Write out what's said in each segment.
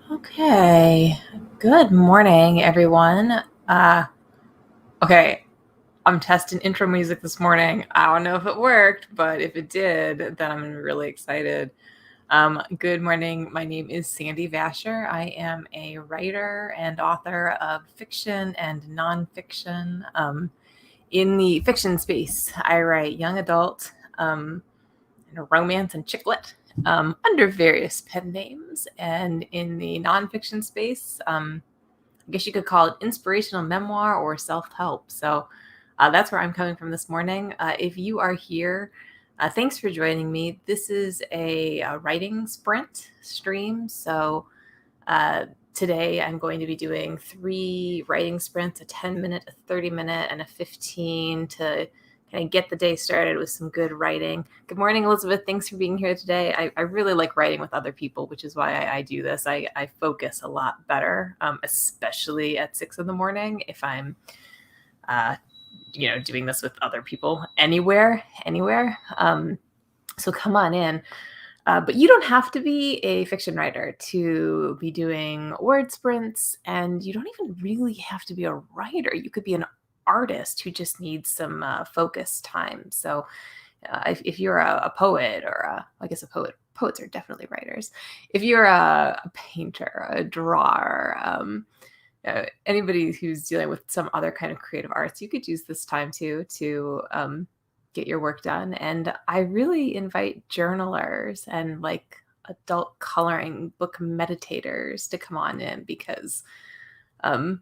Okay. Good morning, everyone. Okay, I'm testing intro music this morning. I don't know if it worked, but if it did, then I'm really excited. Good morning. My name is Sandy Vasher. I am a writer and author of fiction and nonfiction. In the fiction space, I write young adult, romance and chick lit under various pen names. And in the nonfiction space, I guess you could call it inspirational memoir or self-help. So that's where I'm coming from this morning. If you are here, thanks for joining me. This is a writing sprint stream. So today I'm going to be doing 3 writing sprints, a 10-minute, a 30-minute, and a 15 to kind of get the day started with some good writing. Good morning, Elizabeth. Thanks for being here today. I really like writing with other people, which is why I do this. I focus a lot better, especially at 6 in the morning if I'm, doing this with other people anywhere. So come on in. But you don't have to be a fiction writer to be doing word sprints, and you don't even really have to be a writer. You could be an artist who just needs some focus time. So if you're a poet I guess poets are definitely writers. If you're a painter, a drawer, anybody who's dealing with some other kind of creative arts, you could use this time too to get your work done. And I really invite journalers and like adult coloring book meditators to come on in because um,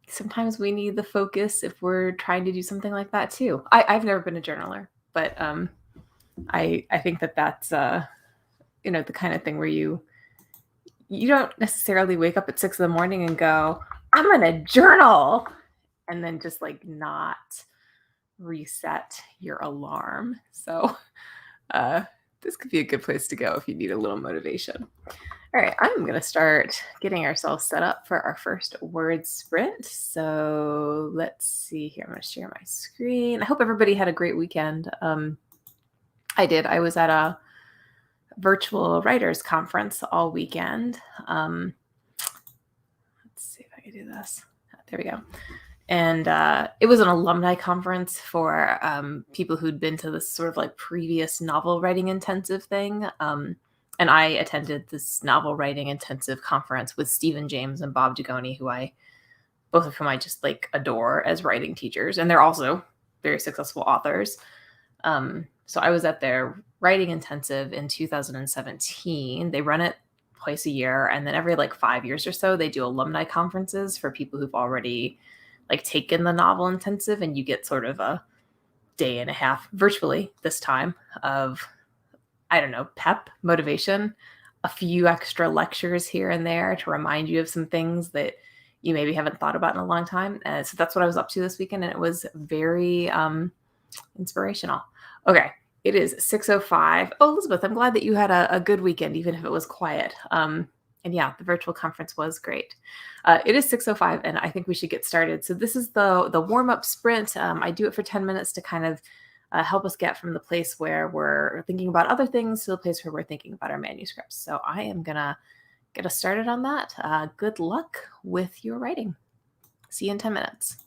sometimes we need the focus if we're trying to do something like that too. I've never been a journaler, but I think that's the kind of thing where you don't necessarily wake up at 6 in the morning and go, I'm gonna journal, and then just like not reset your alarm. So uh, this could be a good place to go if you need a little motivation. All right, I'm going to start getting ourselves set up for our first word sprint. So let's see here. I'm going to share my screen. I hope everybody had a great weekend. I did. I was at a virtual writers conference all weekend. Let's see if I can do this. There we go. And it was an alumni conference for people who'd been to this sort of like previous novel writing intensive thing. And I attended this novel writing intensive conference with Stephen James and Bob Dugoni, both of whom I just like adore as writing teachers. And they're also very successful authors. So I was at their writing intensive in 2017. They run it twice a year. And then every like 5 years or so, they do alumni conferences for people who've already like taken the novel intensive, and you get sort of a day and a half virtually this time of, I don't know, pep, motivation, a few extra lectures here and there to remind you of some things that you maybe haven't thought about in a long time. So that's what I was up to this weekend, and it was very inspirational. Okay, it is 6:05. Oh, Elizabeth, I'm glad that you had a good weekend, even if it was quiet. And yeah, the virtual conference was great. It is 6:05, and I think we should get started. So this is the warm-up sprint. I do it for 10 minutes to kind of help us get from the place where we're thinking about other things to the place where we're thinking about our manuscripts. So I am going to get us started on that. Good luck with your writing. See you in 10 minutes.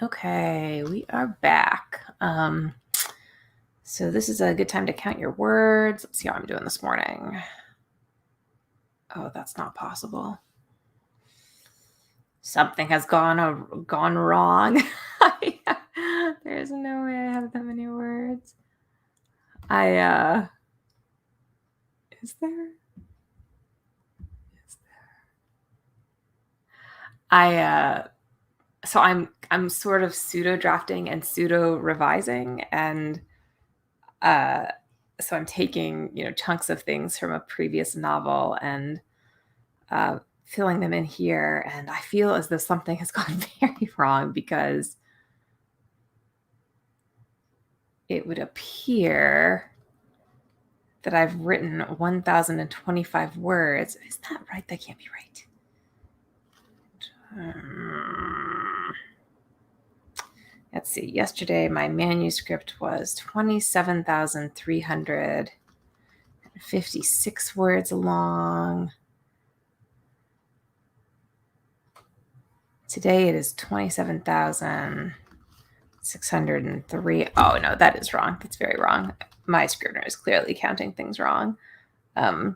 Okay, we are back. So this is a good time to count your words. Let's see how I'm doing this morning. Oh, that's not possible. Something has gone wrong. There's no way I have that many words. Is there? So I'm sort of pseudo drafting and pseudo revising, and so I'm taking, chunks of things from a previous novel and filling them in here, and I feel as though something has gone very wrong because it would appear that I've written 1,025 words. Is that right? That can't be right. Let's see. Yesterday, my manuscript was 27,356 words long. Today, it is 27,603. Oh, no, that is wrong. That's very wrong. My scrivener is clearly counting things wrong. I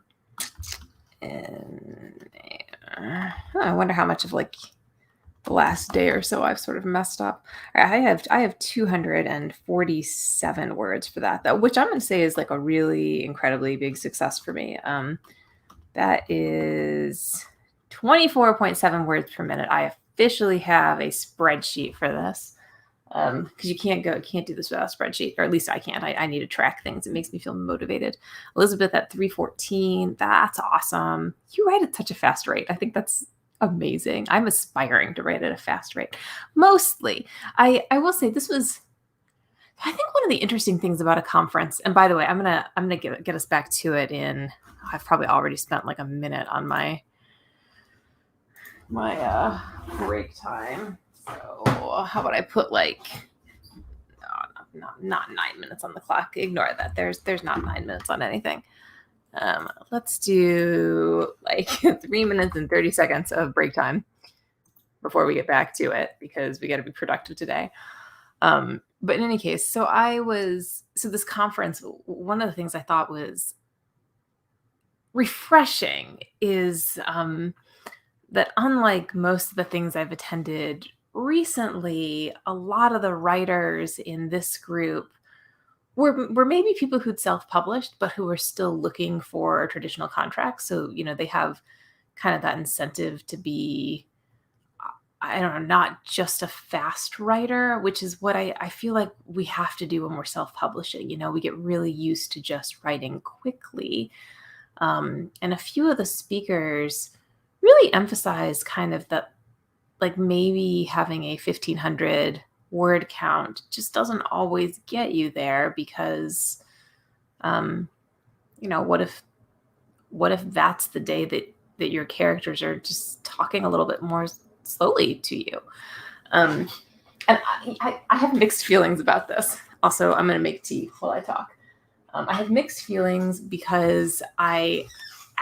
wonder how much of the last day or so I've sort of messed up. I have 247 words for that, though, which I'm going to say is a really incredibly big success for me. That is 24.7 words per minute. I officially have a spreadsheet for this because you can't do this without a spreadsheet, or at least I can't. I need to track things. It makes me feel motivated. Elizabeth at 314. That's awesome. You write at such a fast rate. I think that's amazing. I'm aspiring to write at a fast rate. Mostly. I will say this was, I think, one of the interesting things about a conference. And by the way, I'm gonna get us back to it in. I've probably already spent a minute on my break time. So how about I put not 9 minutes on the clock. Ignore that. There's not 9 minutes on anything. Let's do 3 minutes and 30 seconds of break time before we get back to it, because we got to be productive today. But in any case, so this conference, one of the things I thought was refreshing is that unlike most of the things I've attended recently, a lot of the writers in this group were maybe people who'd self-published, but who were still looking for traditional contracts. So, they have kind of that incentive to be, I don't know, not just a fast writer, which is what I feel like we have to do when we're self-publishing. We get really used to just writing quickly. And a few of the speakers really emphasize kind of that, maybe having a 1,500 word count just doesn't always get you there, because, what if that's the day that your characters are just talking a little bit more slowly to you? And I have mixed feelings about this. Also, I'm going to make tea while I talk. I have mixed feelings because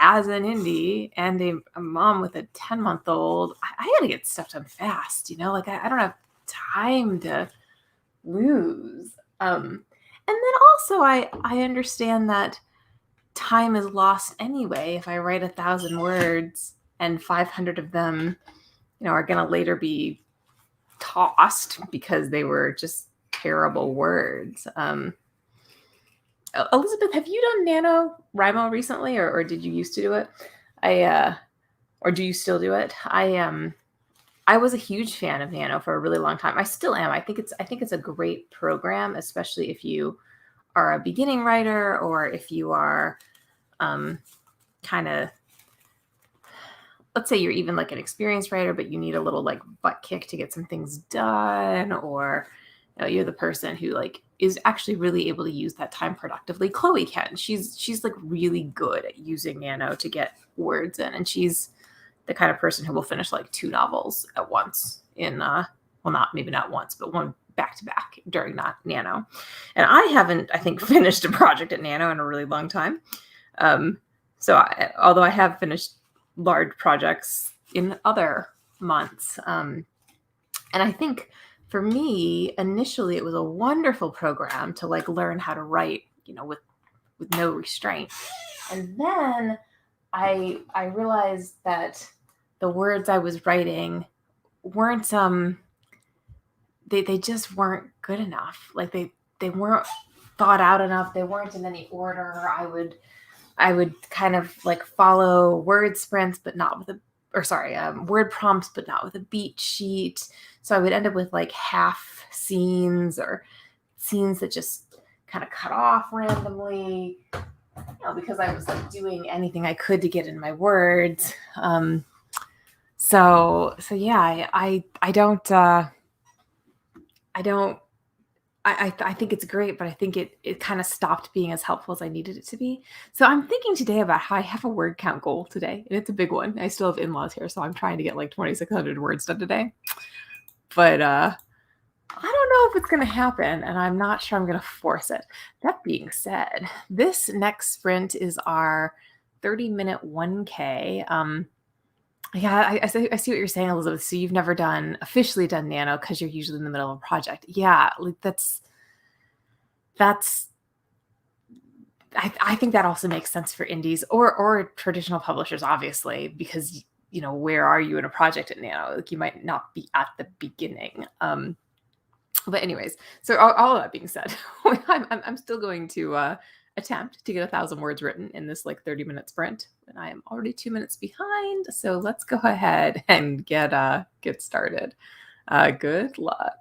as an indie and a mom with a 10-month-old, I got to get stuff done fast. I don't have time to lose. And then also I understand that time is lost anyway. If I write 1,000 words and 500 of them, are going to later be tossed because they were just terrible words. Elizabeth, have you done NaNoWriMo recently, or did you used to do it? Or do you still do it? I was a huge fan of Nano for a really long time. I still am. I think it's a great program, especially if you are a beginning writer, or if you are kind of, let's say you're even an experienced writer, but you need a little butt kick to get some things done, or you're the person who is actually really able to use that time productively. Chloe can. She's really good at using Nano to get words in, and she's the kind of person who will finish 2 novels at once in maybe not once, but one back to back during that Nano. And I haven't, I think, finished a project at Nano in a really long time. Although I have finished large projects in other months, and I think for me, initially, it was a wonderful program to like learn how to write, with no restraint. And then I realized that the words I was writing weren't they just weren't good enough. Like they weren't thought out enough. They weren't in any order. I would kind of like follow word sprints, but not with word prompts, but not with a beat sheet. So I would end up with like half scenes or scenes that just kind of cut off randomly, because I was like doing anything I could to get in my words. So yeah, I don't. I think it's great, but I think it kind of stopped being as helpful as I needed it to be. So I'm thinking today about how I have a word count goal today, and it's a big one. I still have in-laws here, so I'm trying to get like 2,600 words done today. But I don't know if it's going to happen, and I'm not sure I'm going to force it. That being said, this next sprint is our 30-minute 1K. Yeah, I see what you're saying, Elizabeth. So you've never officially done nano because you're usually in the middle of a project. Yeah, like that's I think that also makes sense for indies or traditional publishers, obviously, because where are you in a project at nano? Like you might not be at the beginning. But anyways, so all of that being said, I'm still going to attempt to get 1,000 words written in this like 30-minute sprint, and I am already 2 minutes behind. So let's go ahead and get started. Good luck.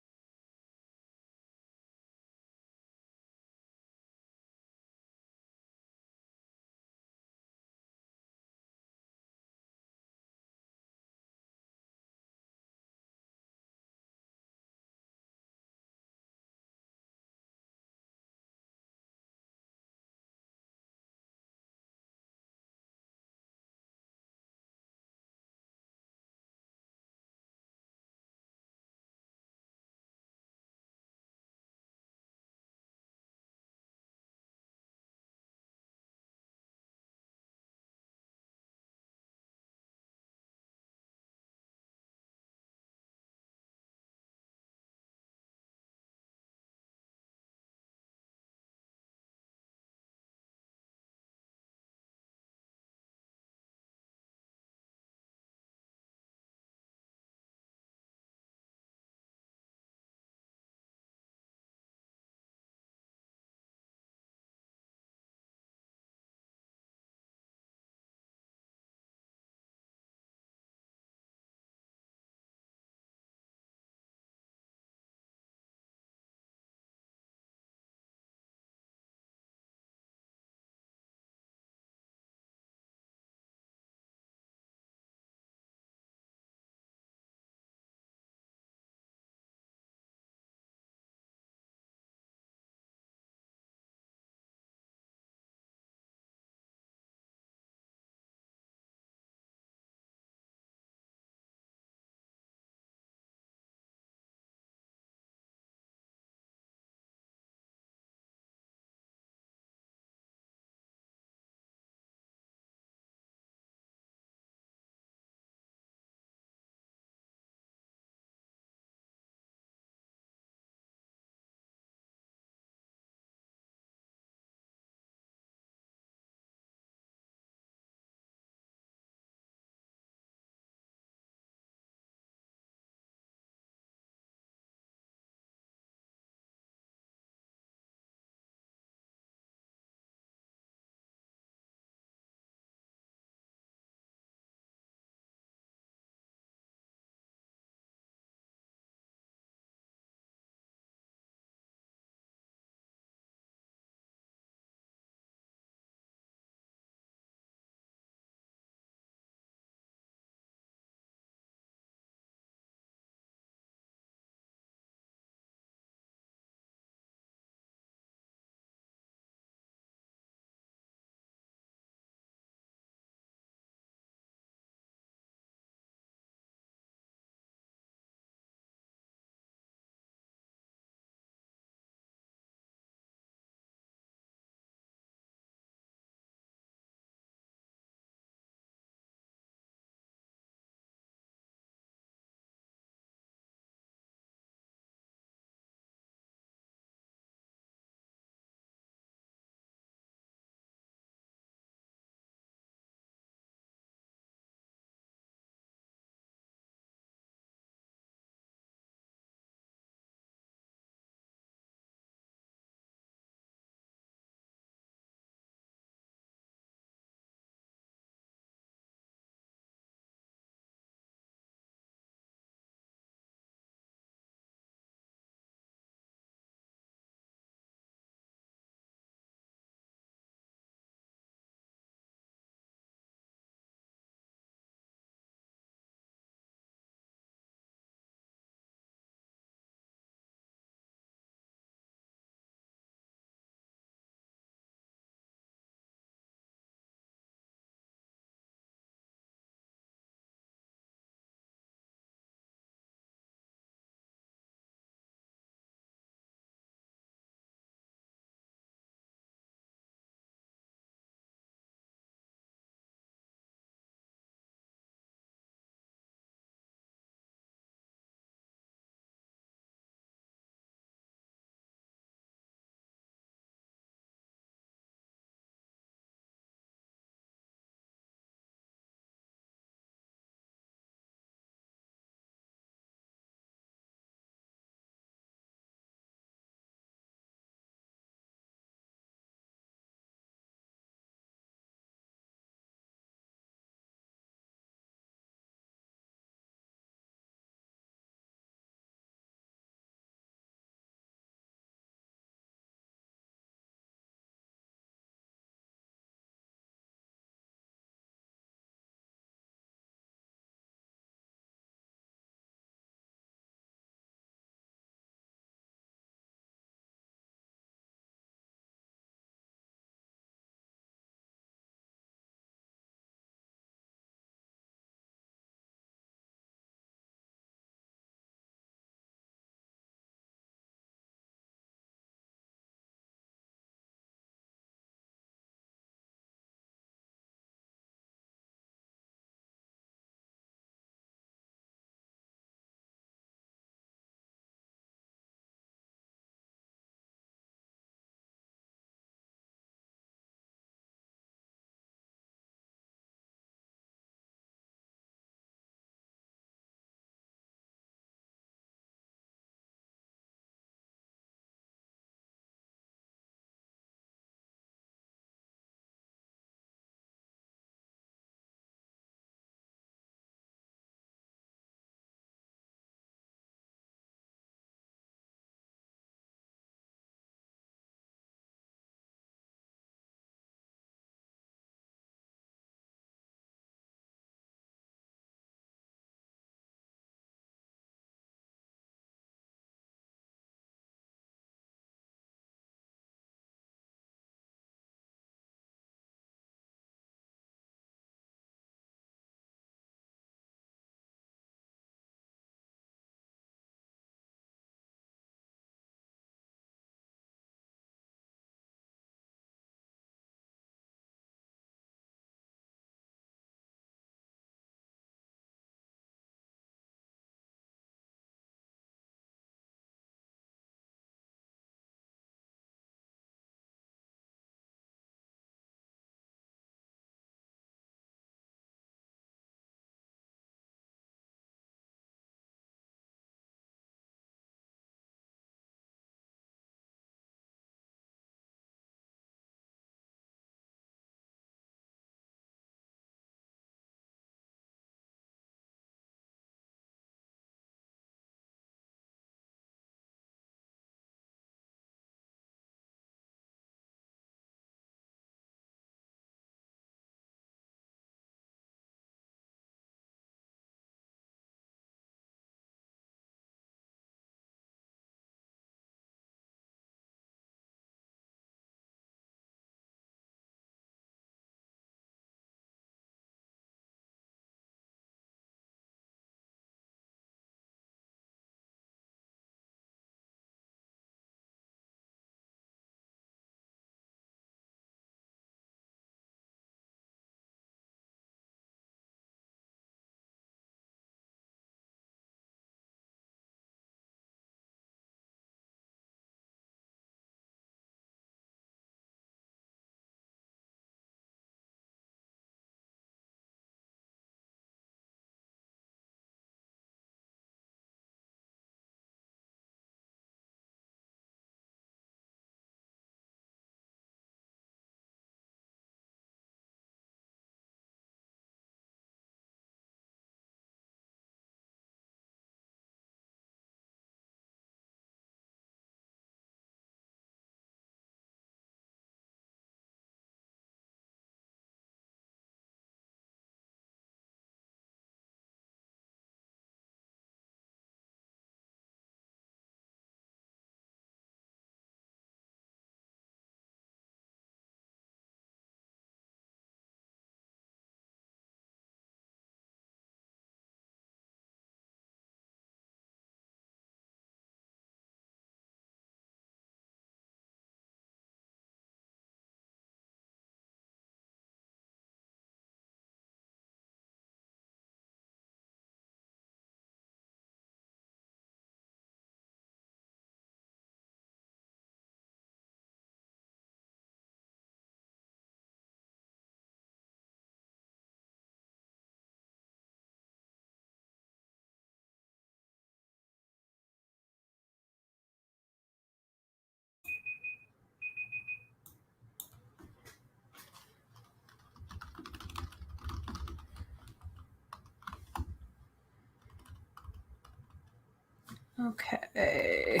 Okay.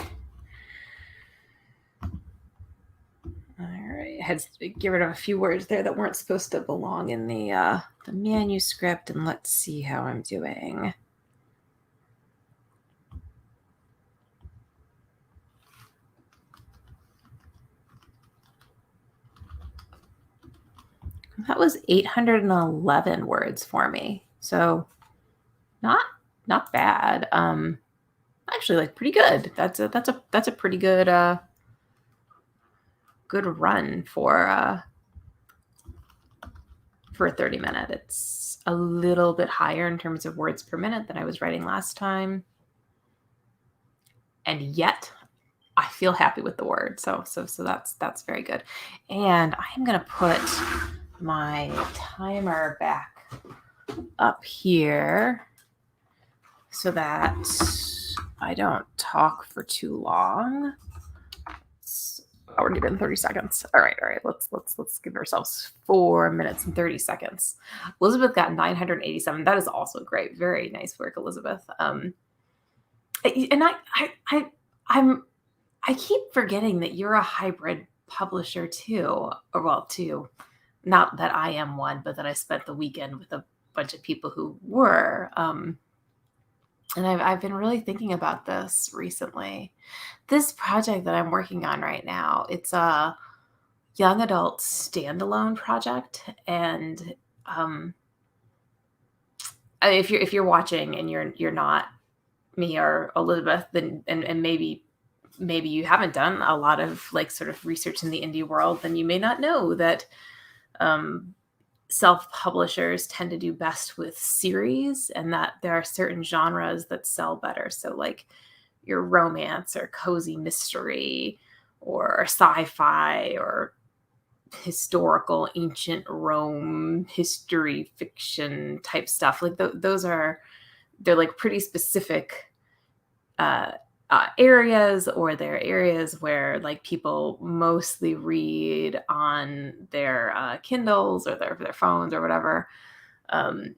All right. I had to get rid of a few words there that weren't supposed to belong in the manuscript, and let's see how I'm doing. That was 811 words for me. So not bad. Actually, like, pretty good. That's a pretty good good run for a 30-minute. It's a little bit higher in terms of words per minute than I was writing last time. And yet I feel happy with the word. So that's very good. And I'm going to put my timer back up here so that I don't talk for too long. It's already been 30 seconds. All right. Let's give ourselves 4 minutes and 30 seconds. Elizabeth got 987. That is also great. Very nice work, Elizabeth. And I keep forgetting that you're a hybrid publisher too, or well, two. Not that I am one, but that I spent the weekend with a bunch of people who were. And I've been really thinking about this recently. This project that I'm working on right now, it's a young adult standalone project, and if you're watching and you're not me or Elizabeth, then and maybe you haven't done a lot of like sort of research in the indie world, then you may not know that self-publishers tend to do best with series, and that there are certain genres that sell better. So like your romance or cozy mystery or sci-fi or historical ancient Rome history fiction type stuff. Like they're like pretty specific areas, or they're areas where like people mostly read on their Kindles or their phones or whatever. And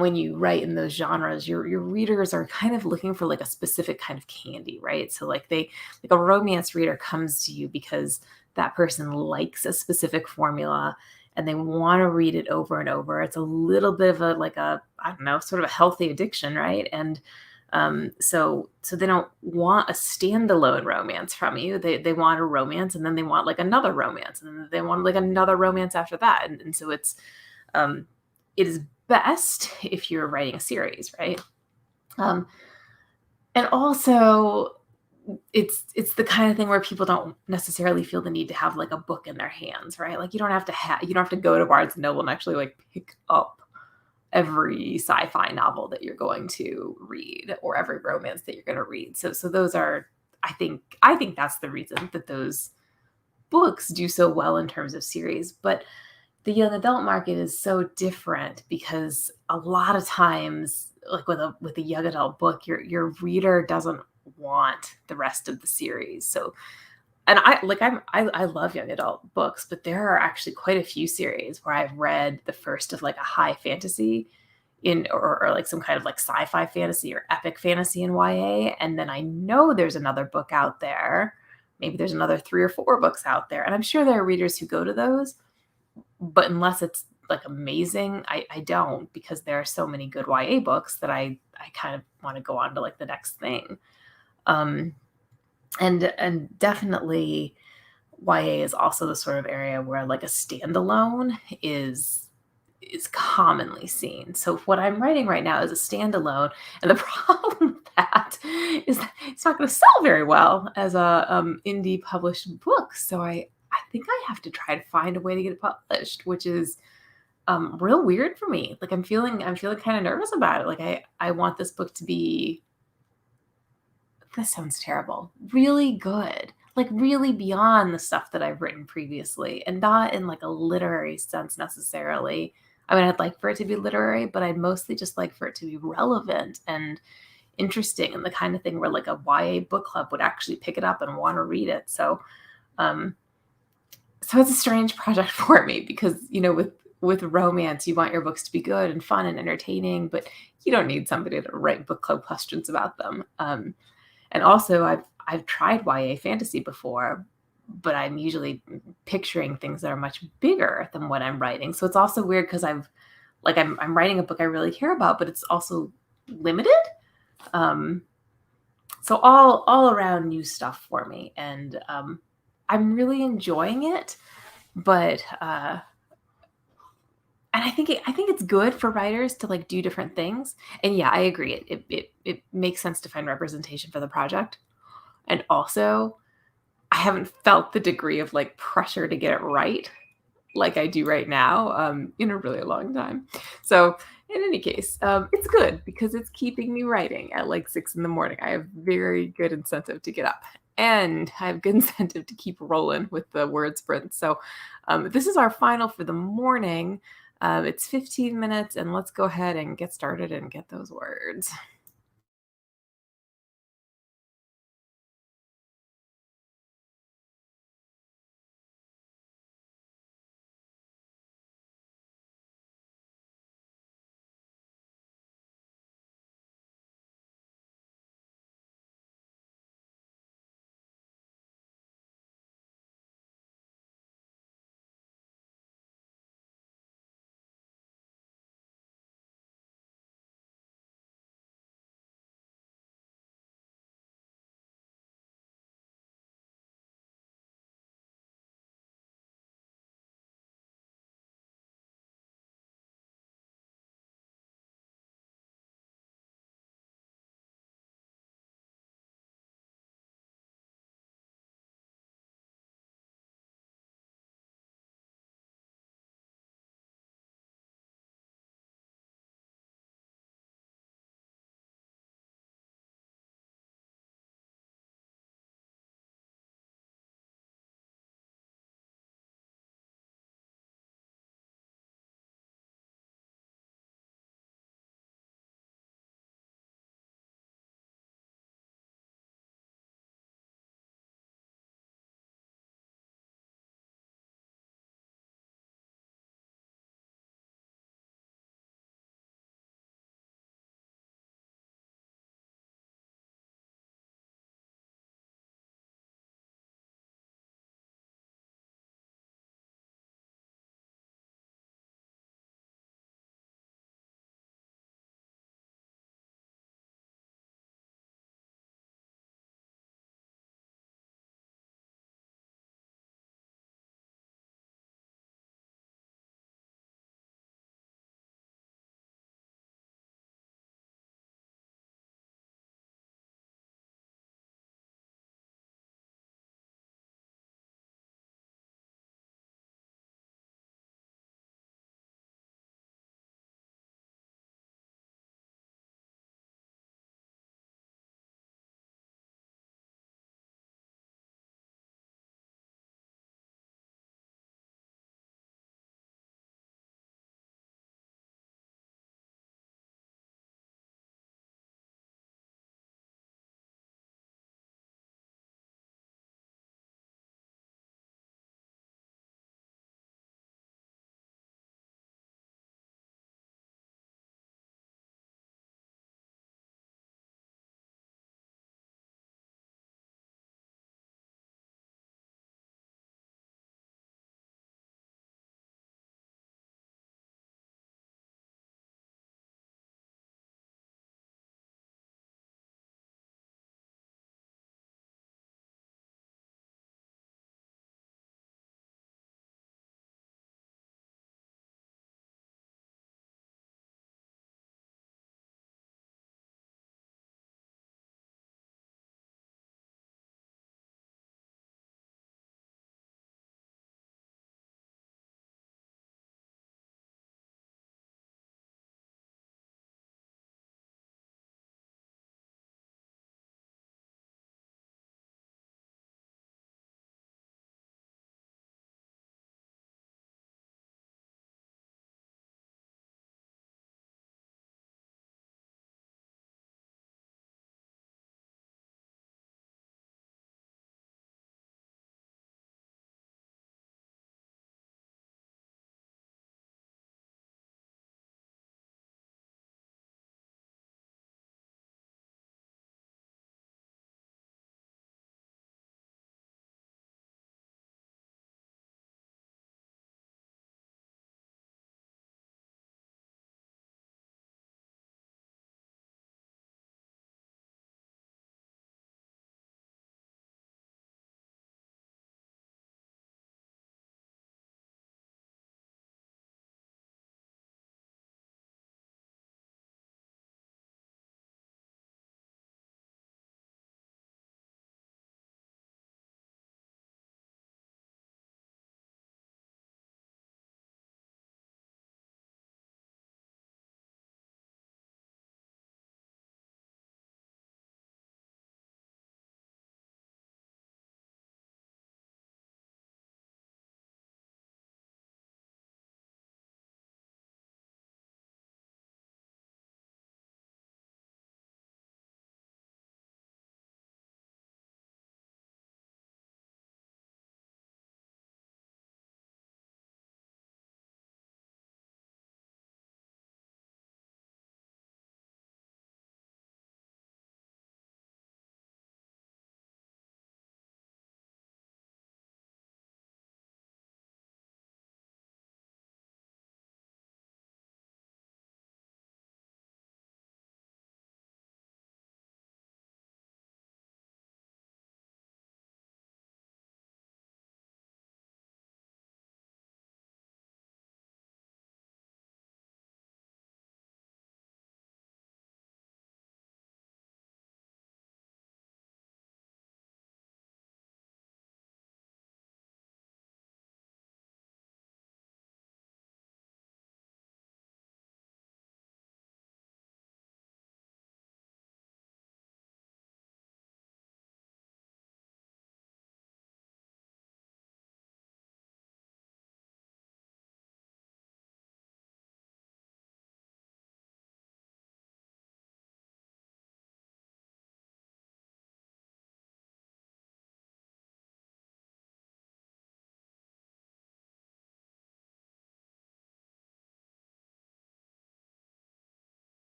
when you write in those genres, your readers are kind of looking for like a specific kind of candy, right? So like a romance reader comes to you because that person likes a specific formula and they want to read it over and over. It's a little bit of I don't know, sort of a healthy addiction, right? And so they don't want a standalone romance from you. They want a romance, and then they want like another romance, and then they want like another romance after that. And so it is best if you're writing a series, right? And also it's the kind of thing where people don't necessarily feel the need to have like a book in their hands, right? Like you don't have to go to Barnes and Noble and actually like pick up every sci-fi novel that you're going to read or every romance that you're going to read. So those are, I think that's the reason that those books do so well in terms of series. But the young adult market is so different, because a lot of times, like with a young adult book, your reader doesn't want the rest of the series. So, and I love young adult books, but there are actually quite a few series where I've read the first of like a high fantasy or like some kind of like sci-fi fantasy or epic fantasy in YA. And then I know there's another book out there. Maybe there's another 3 or 4 books out there. And I'm sure there are readers who go to those, but unless it's like amazing, I don't, because there are so many good YA books that I kind of want to go on to like the next thing. And definitely YA is also the sort of area where like a standalone is commonly seen. So what I'm writing right now is a standalone, and the problem with that is that it's not going to sell very well as a indie published book. So I think I have to try to find a way to get it published, which is real weird for me. Like I'm feeling kind of nervous about it. Like I want this book to be, this sounds terrible, really good, like really beyond the stuff that I've written previously, and not in like a literary sense necessarily. I mean, I'd like for it to be literary, but I'd mostly just like for it to be relevant and interesting, and the kind of thing where like a YA book club would actually pick it up and want to read it. So it's a strange project for me, because, you know, with romance, you want your books to be good and fun and entertaining, but you don't need somebody to write book club questions about them. And also, I've tried YA fantasy before, but I'm usually picturing things that are much bigger than what I'm writing. So it's also weird because I'm writing a book I really care about, but it's also limited. Um, so all around new stuff for me, and I'm really enjoying it. But and I think it's good for writers to like do different things. And yeah, I agree. It makes sense to find representation for the project. And also, I haven't felt the degree of like pressure to get it right like I do right now in a really long time. So in any case, it's good because it's keeping me writing at like 6 in the morning. I have very good incentive to get up. And I have good incentive to keep rolling with the word sprint. So this is our final for the morning. It's 15 minutes, and let's go ahead and get started and get those words.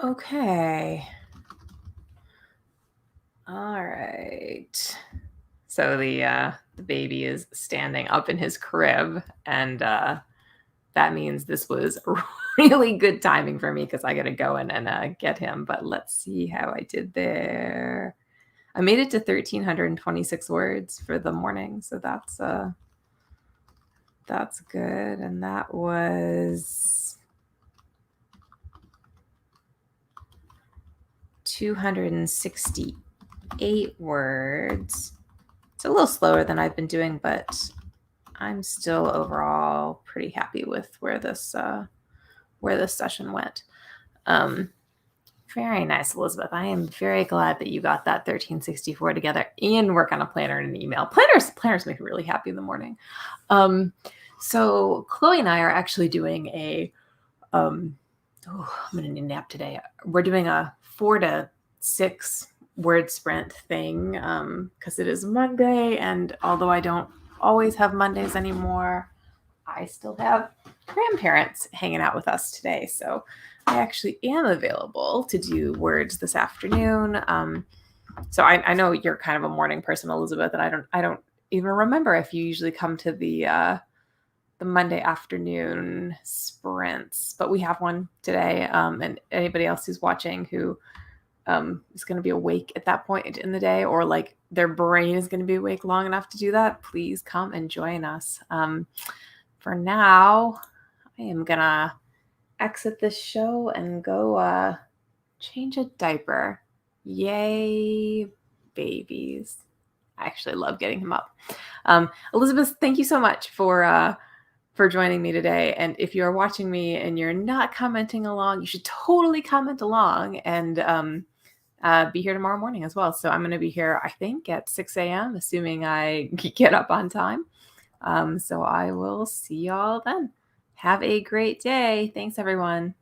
Okay. All right. So the baby is standing up in his crib, and that means this was really good timing for me because I got to go in and get him. But let's see how I did there. I made it to 1,326 words for the morning, so that's good. And that was 268 words. It's a little slower than I've been doing, but I'm still overall pretty happy with where this session went. Very nice, Elizabeth. I am very glad that you got that 1364 together and work on a planner and an email. Planners make me really happy in the morning. So Chloe and I are actually doing I'm going to need a nap today. We're doing a 4 to 6 word sprint thing because it is Monday, and although I don't always have Mondays anymore, I still have grandparents hanging out with us today. So I actually am available to do words this afternoon. So I know you're kind of a morning person, Elizabeth, and I don't even remember if you usually come to the Monday afternoon sprints, but we have one today. And anybody else who's watching who is going to be awake at that point in the day, or like their brain is going to be awake long enough to do that, please come and join us. For now, I am going to exit this show and go change a diaper. Yay, babies. I actually love getting him up. Elizabeth, thank you so much for joining me today. And if you're watching me and you're not commenting along, you should totally comment along and be here tomorrow morning as well. So I'm going to be here, I think, at 6 a.m., assuming I get up on time. So I will see y'all then. Have a great day. Thanks, everyone.